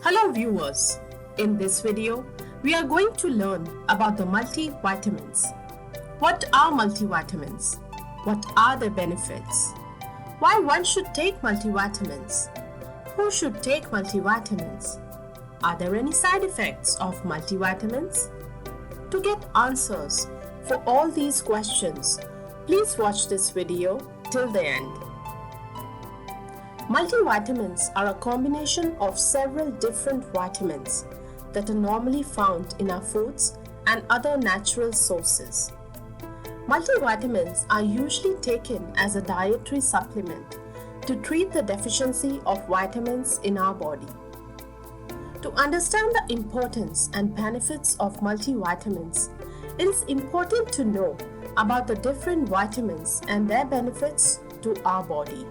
Hello viewers, in this video we are going to learn about the multivitamins. What are multivitamins? What are their benefits? Why one should take multivitamins? Who should take multivitamins? Are there any side effects of multivitamins? To get answers for all these questions, please watch this video till the end. Multivitamins are a combination of several different vitamins that are normally found in our foods and other natural sources. Multivitamins are usually taken as a dietary supplement to treat the deficiency of vitamins in our body. To understand the importance and benefits of multivitamins, it is important to know about the different vitamins and their benefits to our body.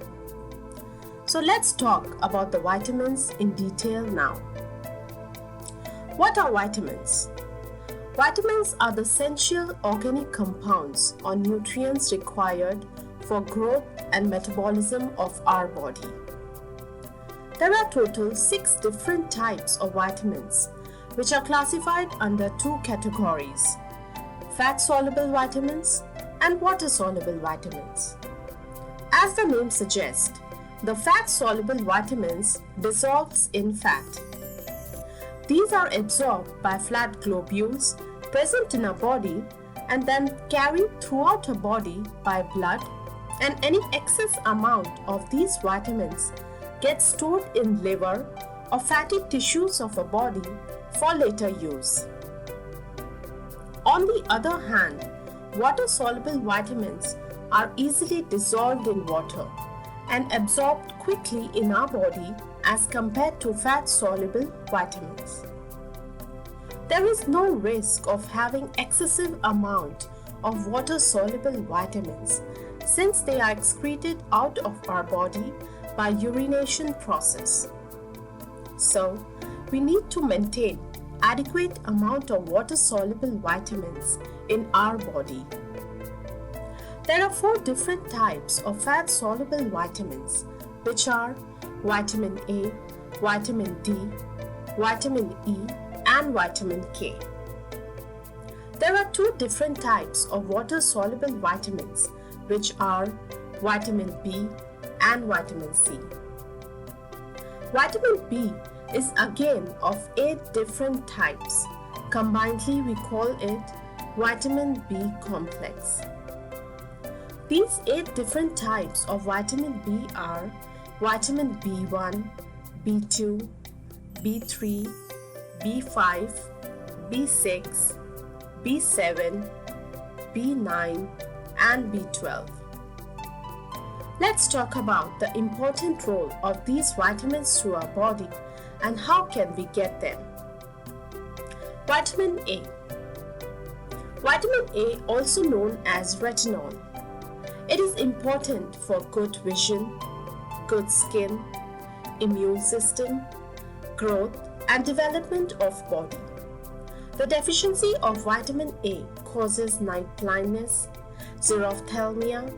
So let's talk about the vitamins in detail now. What are vitamins? Vitamins are the essential organic compounds or nutrients required for growth and metabolism of our body. There are total 6 different types of vitamins, which are classified under 2 categories: fat-soluble vitamins and water-soluble vitamins. As the name suggests, the fat-soluble vitamins dissolves in fat. These are absorbed by fat globules present in our body and then carried throughout our body by blood, and any excess amount of these vitamins gets stored in liver or fatty tissues of our body for later use. On the other hand, water-soluble vitamins are easily dissolved in water and absorbed quickly in our body as compared to fat-soluble vitamins. There is no risk of having excessive amount of water-soluble vitamins since they are excreted out of our body by urination process. So, we need to maintain adequate amount of water-soluble vitamins in our body. There are 4 different types of fat-soluble vitamins, which are vitamin A, vitamin D, vitamin E, and vitamin K. There are 2 different types of water-soluble vitamins, which are vitamin B and vitamin C. Vitamin B is again of 8 different types. Combinedly, we call it vitamin B complex. These 8 different types of vitamin B are vitamin B1, B2, B3, B5, B6, B7, B9, and B12. Let's talk about the important role of these vitamins to our body and how can we get them. Vitamin A. Vitamin A, also known as retinol. It is important for good vision, good skin, immune system, growth, and development of body. The deficiency of vitamin A causes night blindness, xerophthalmia,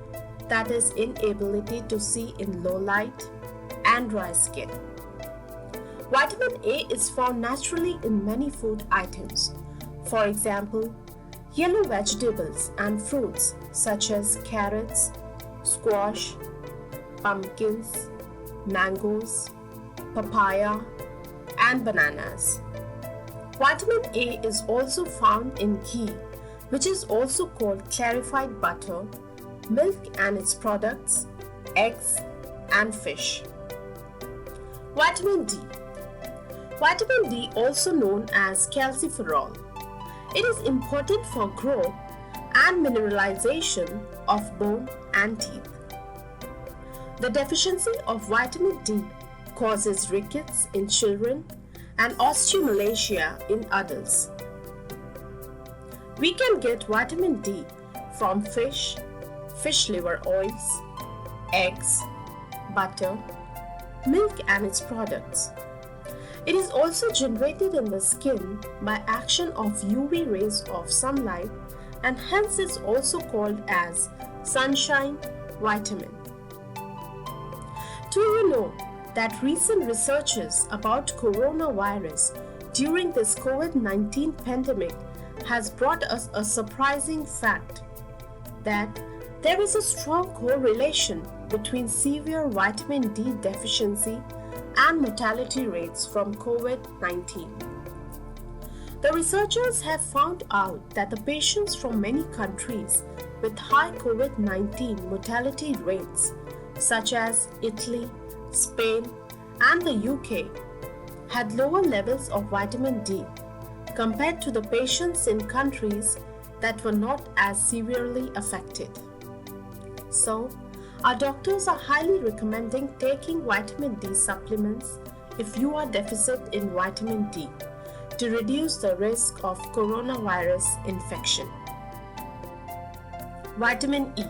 that is inability to see in low light, and dry skin. Vitamin A is found naturally in many food items. For example, yellow vegetables and fruits such as carrots, squash, pumpkins, mangoes, papaya, and bananas. Vitamin A is also found in ghee, which is also called clarified butter, milk and its products, eggs, and fish. Vitamin D. Vitamin D, also known as calciferol. It is important for growth and mineralization of bone and teeth. The deficiency of vitamin D causes rickets in children and osteomalacia in adults. We can get vitamin D from fish, fish liver oils, eggs, butter, milk and its products. It is also generated in the skin by action of UV rays of sunlight and hence is also called as sunshine vitamin. Do you know that recent researches about coronavirus during this COVID-19 pandemic has brought us a surprising fact that there is a strong correlation between severe vitamin D deficiency and mortality rates from COVID-19. The researchers have found out that the patients from many countries with high COVID-19 mortality rates, such as Italy, Spain, and the UK, had lower levels of vitamin D compared to the patients in countries that were not as severely affected. So, our doctors are highly recommending taking vitamin D supplements if you are deficient in vitamin D to reduce the risk of coronavirus infection. Vitamin E.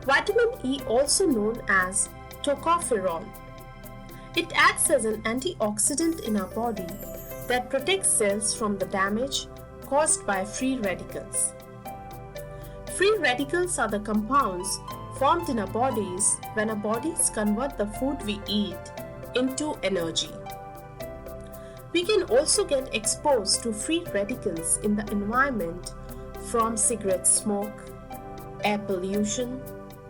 Vitamin E, also known as tocopherol. It acts as an antioxidant in our body that protects cells from the damage caused by free radicals. Free radicals are the compounds formed in our bodies when our bodies convert the food we eat into energy. We can also get exposed to free radicals in the environment from cigarette smoke, air pollution,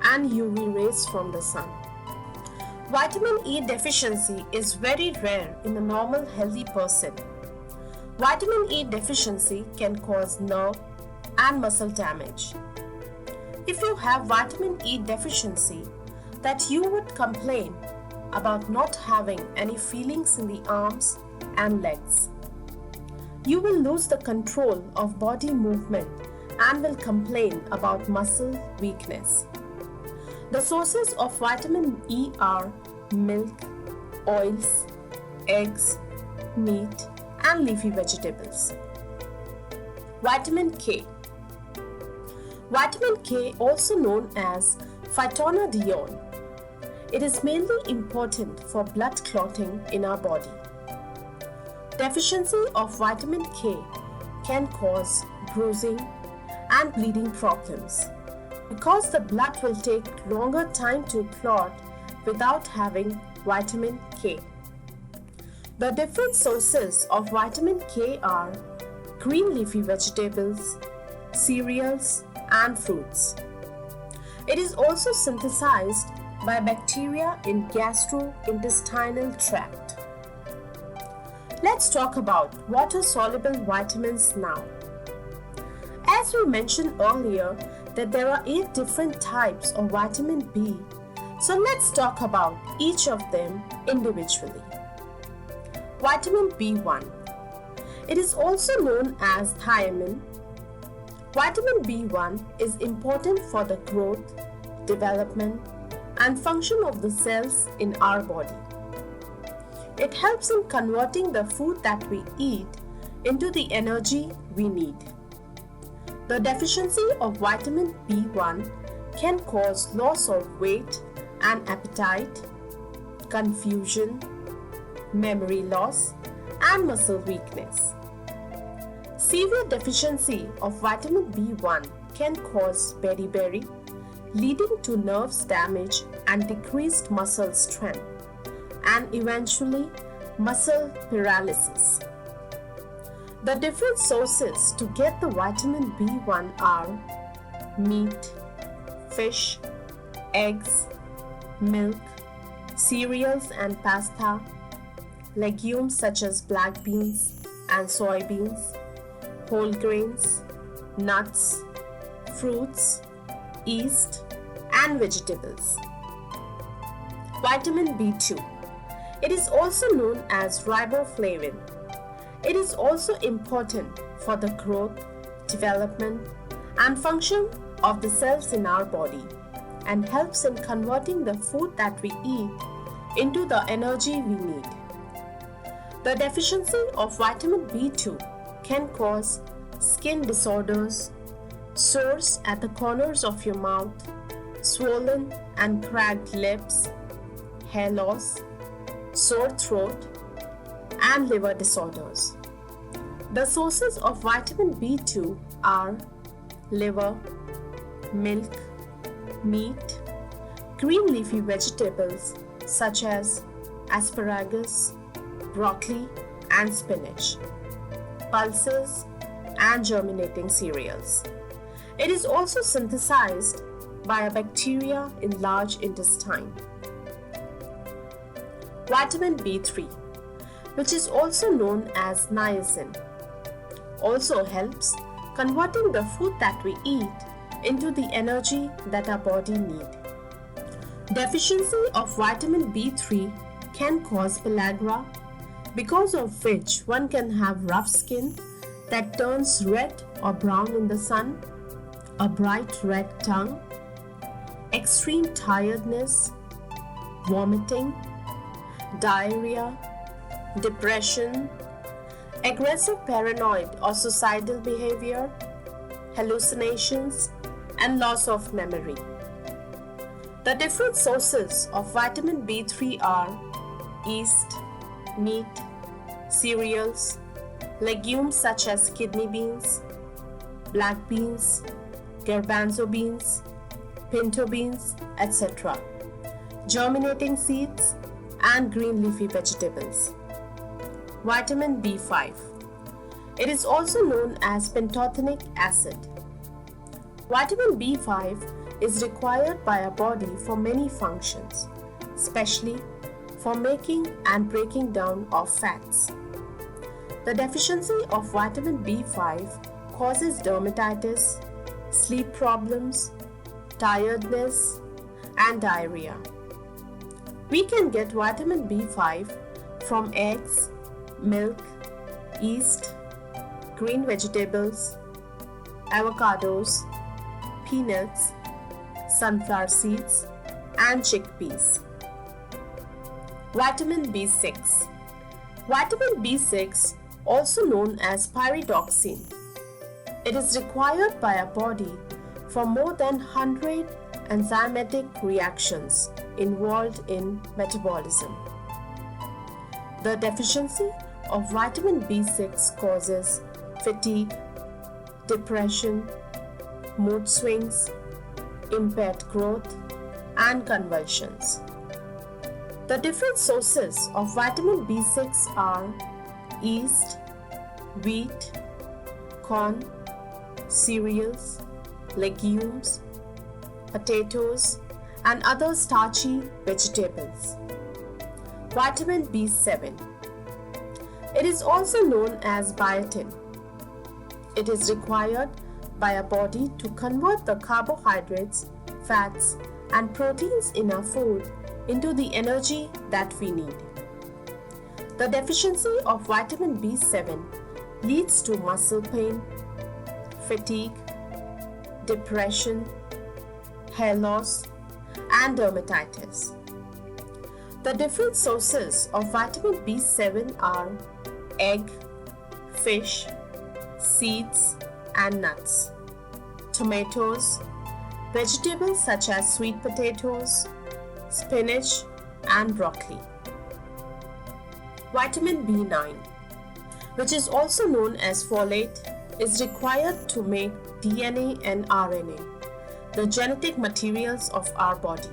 and UV rays from the sun. Vitamin E deficiency is very rare in a normal healthy person. Vitamin E deficiency can cause nerve and muscle damage. If you have vitamin E deficiency, that you would complain about not having any feelings in the arms and legs. You will lose the control of body movement and will complain about muscle weakness. The sources of vitamin E are milk, oils, eggs, meat, and leafy vegetables. Vitamin K. Vitamin K, also known as phytonadione. It is mainly important for blood clotting in our body. Deficiency of vitamin K can cause bruising and bleeding problems because the blood will take longer time to clot without having vitamin K. The different sources of vitamin K are green leafy vegetables, cereals, and fruits. It is also synthesized by bacteria in gastrointestinal tract. Let's talk about water-soluble vitamins now. As we mentioned earlier that there are 8 different types of vitamin B, so let's talk about each of them individually. Vitamin B1. It is also known as thiamine. Vitamin B1 is important for the growth, development, and function of the cells in our body. It helps in converting the food that we eat into the energy we need. The deficiency of vitamin B1 can cause loss of weight and appetite, confusion, memory loss, and muscle weakness. Severe deficiency of vitamin B1 can cause beriberi, leading to nerves damage and decreased muscle strength, and eventually muscle paralysis. The different sources to get the vitamin B1 are meat, fish, eggs, milk, cereals and pasta, legumes such as black beans and soybeans, whole grains, nuts, fruits, yeast, and vegetables. Vitamin B2. It is also known as riboflavin. It is also important for the growth, development, and function of the cells in our body and helps in converting the food that we eat into the energy we need. The deficiency of vitamin B2 can cause skin disorders, sores at the corners of your mouth, swollen and cracked lips, hair loss, sore throat, and liver disorders. The sources of vitamin B2 are liver, milk, meat, green leafy vegetables, such as asparagus, broccoli, and spinach, pulses, and germinating cereals. It is also synthesized by a bacteria in large intestine. Vitamin B3, which is also known as niacin, also helps converting the food that we eat into the energy that our body needs. Deficiency of vitamin B3 can cause pellagra, because of which one can have rough skin that turns red or brown in the sun, a bright red tongue, extreme tiredness, vomiting, diarrhea, depression, aggressive paranoid or suicidal behavior, hallucinations, and loss of memory. The different sources of vitamin B3 are yeast, meat, cereals, legumes such as kidney beans, black beans, garbanzo beans, pinto beans, etc., germinating seeds, and green leafy vegetables. Vitamin B5. It is also known as pantothenic acid. Vitamin B5 is required by our body for many functions, especially for making and breaking down of fats. The deficiency of vitamin B5 causes dermatitis, sleep problems, tiredness, and diarrhea. We can get vitamin B5 from eggs, milk, yeast, green vegetables, avocados, peanuts, sunflower seeds, and chickpeas. Vitamin B6. Vitamin B6, also known as pyridoxine. It is required by our body for more than 100 enzymatic reactions involved in metabolism. The deficiency of vitamin B6 causes fatigue, depression, mood swings, impaired growth, and convulsions. The different sources of vitamin B6 are yeast, wheat, corn, cereals, legumes, potatoes, and other starchy vegetables. Vitamin B7. It is also known as biotin. It is required by our body to convert the carbohydrates, fats, and proteins in our food into the energy that we need. The deficiency of vitamin B7 leads to muscle pain, fatigue, depression, hair loss, and dermatitis. The different sources of vitamin B7 are egg, fish, seeds, and nuts, tomatoes, vegetables such as sweet potatoes, spinach, and broccoli. Vitamin B9, which is also known as folate, is required to make DNA and RNA, the genetic materials of our body.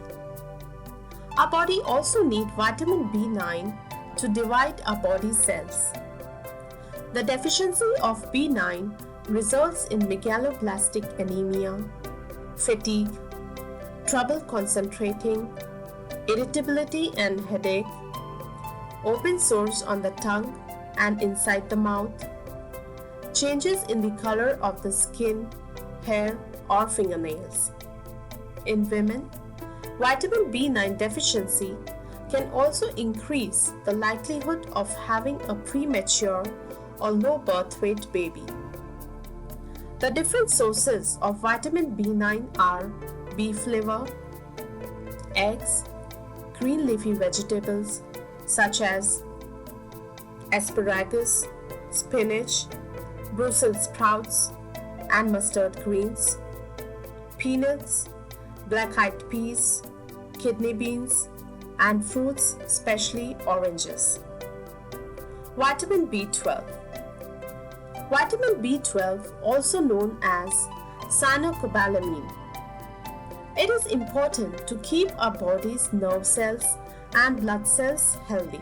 Our body also needs vitamin B9 to divide our body cells. The deficiency of B9 results in megaloblastic anemia, fatigue, trouble concentrating, irritability and headache, open sores on the tongue and inside the mouth, changes in the color of the skin, hair, or fingernails. In women, vitamin B9 deficiency can also increase the likelihood of having a premature or low birth weight baby. The different sources of vitamin B9 are beef liver, eggs, green leafy vegetables such as asparagus, spinach, Brussels sprouts, and mustard greens, peanuts, black-eyed peas, kidney beans, and fruits, especially oranges. Vitamin B12. Vitamin B12, also known as cyanocobalamin. It is important to keep our body's nerve cells and blood cells healthy.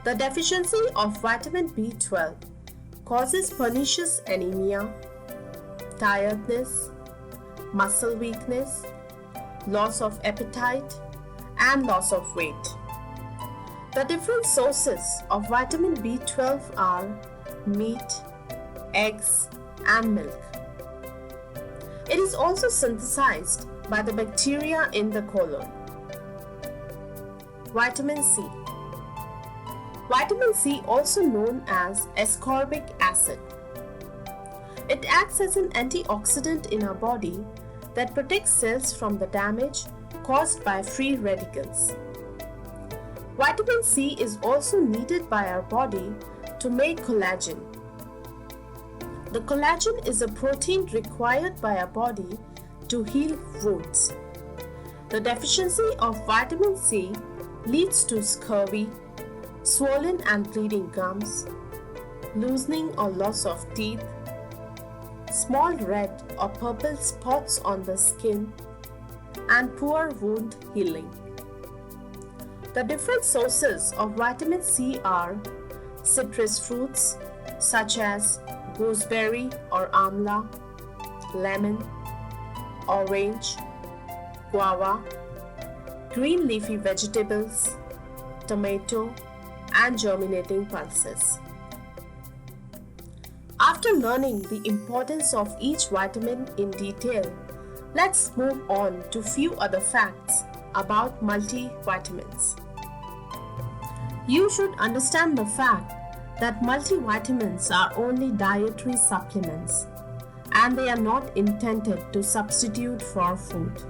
The deficiency of vitamin B12 causes pernicious anemia, tiredness, muscle weakness, loss of appetite, and loss of weight. The different sources of vitamin B12 are meat, eggs, and milk. It is also synthesized by the bacteria in the colon. Vitamin C. Vitamin C, also known as ascorbic acid. It acts as an antioxidant in our body that protects cells from the damage caused by free radicals. Vitamin C is also needed by our body to make collagen. The collagen is a protein required by our body to heal wounds. The deficiency of vitamin C leads to scurvy, swollen and bleeding gums, loosening or loss of teeth, small red or purple spots on the skin, and poor wound healing. The different sources of vitamin C are citrus fruits such as gooseberry or amla, lemon, orange, guava, green leafy vegetables, tomato, and germinating pulses. After learning the importance of each vitamin in detail, let's move on to few other facts about multivitamins. You should understand the fact that multivitamins are only dietary supplements and they are not intended to substitute for food.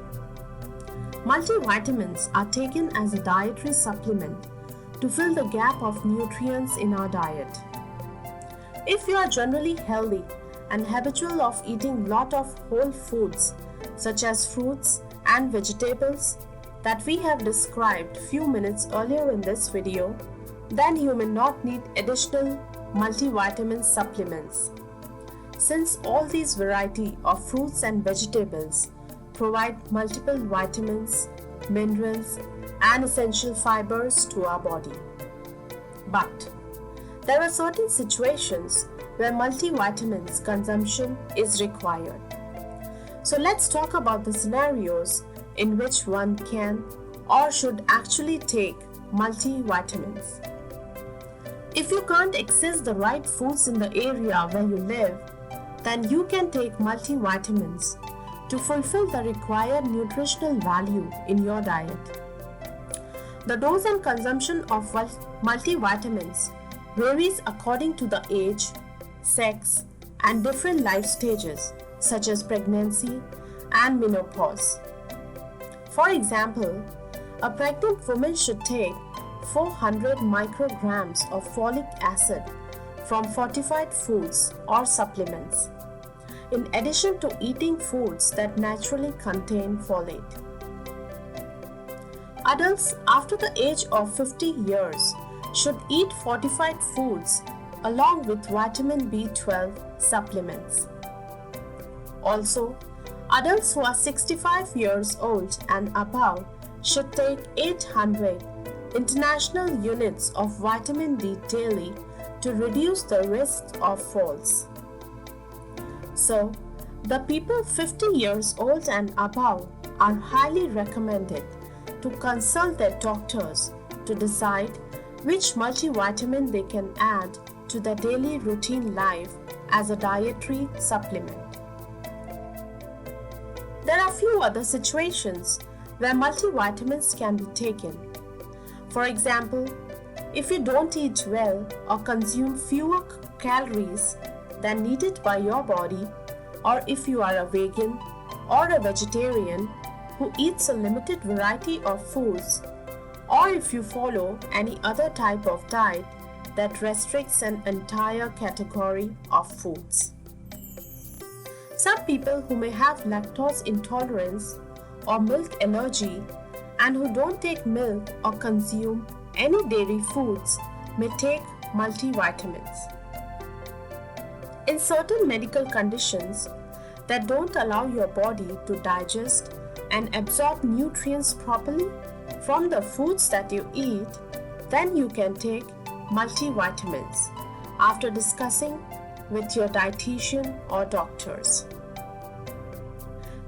Multivitamins are taken as a dietary supplement to fill the gap of nutrients in our diet. If you are generally healthy and habitual of eating lot of whole foods such as fruits and vegetables that we have described few minutes earlier in this video, then you may not need additional multivitamin supplements. Since all these variety of fruits and vegetables provide multiple vitamins, minerals, and essential fibers to our body. But there are certain situations where multivitamins consumption is required. So let's talk about the scenarios in which one can or should actually take multivitamins. If you can't access the right foods in the area where you live, then you can take multivitamins to fulfill the required nutritional value in your diet. The dose and consumption of multivitamins varies according to the age, sex, and different life stages such as pregnancy and menopause. For example, a pregnant woman should take 400 micrograms of folic acid from fortified foods or supplements, in addition to eating foods that naturally contain folate. Adults after the age of 50 years should eat fortified foods along with vitamin B12 supplements. Also, adults who are 65 years old and above should take 800 international units of vitamin D daily to reduce the risk of falls. So, the people 50 years old and above are highly recommended to consult their doctors to decide which multivitamin they can add to their daily routine life as a dietary supplement. There are few other situations where multivitamins can be taken. For example, if you don't eat well or consume fewer calories than needed by your body, or if you are a vegan or a vegetarian who eats a limited variety of foods, or if you follow any other type of diet that restricts an entire category of foods. Some people who may have lactose intolerance or milk allergy and who don't take milk or consume any dairy foods may take multivitamins. In certain medical conditions that don't allow your body to digest and absorb nutrients properly, from the foods that you eat, then you can take multivitamins after discussing with your dietitian or doctors.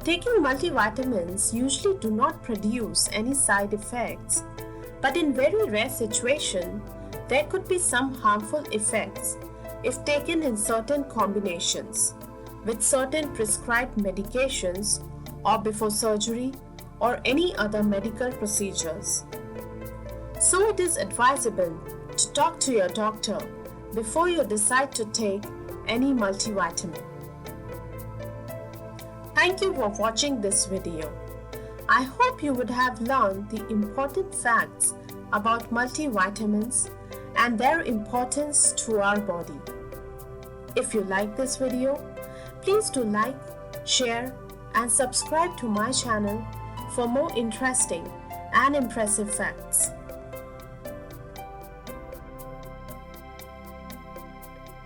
Taking multivitamins usually do not produce any side effects, but in very rare situations, there could be some harmful effects if taken in certain combinations with certain prescribed medications or before surgery or any other medical procedures. So it is advisable to talk to your doctor before you decide to take any multivitamin. Thank you for watching this video. I hope you would have learned the important facts about multivitamins and their importance to our body. If you like this video, please do like, share, and subscribe to my channel for more interesting and impressive facts.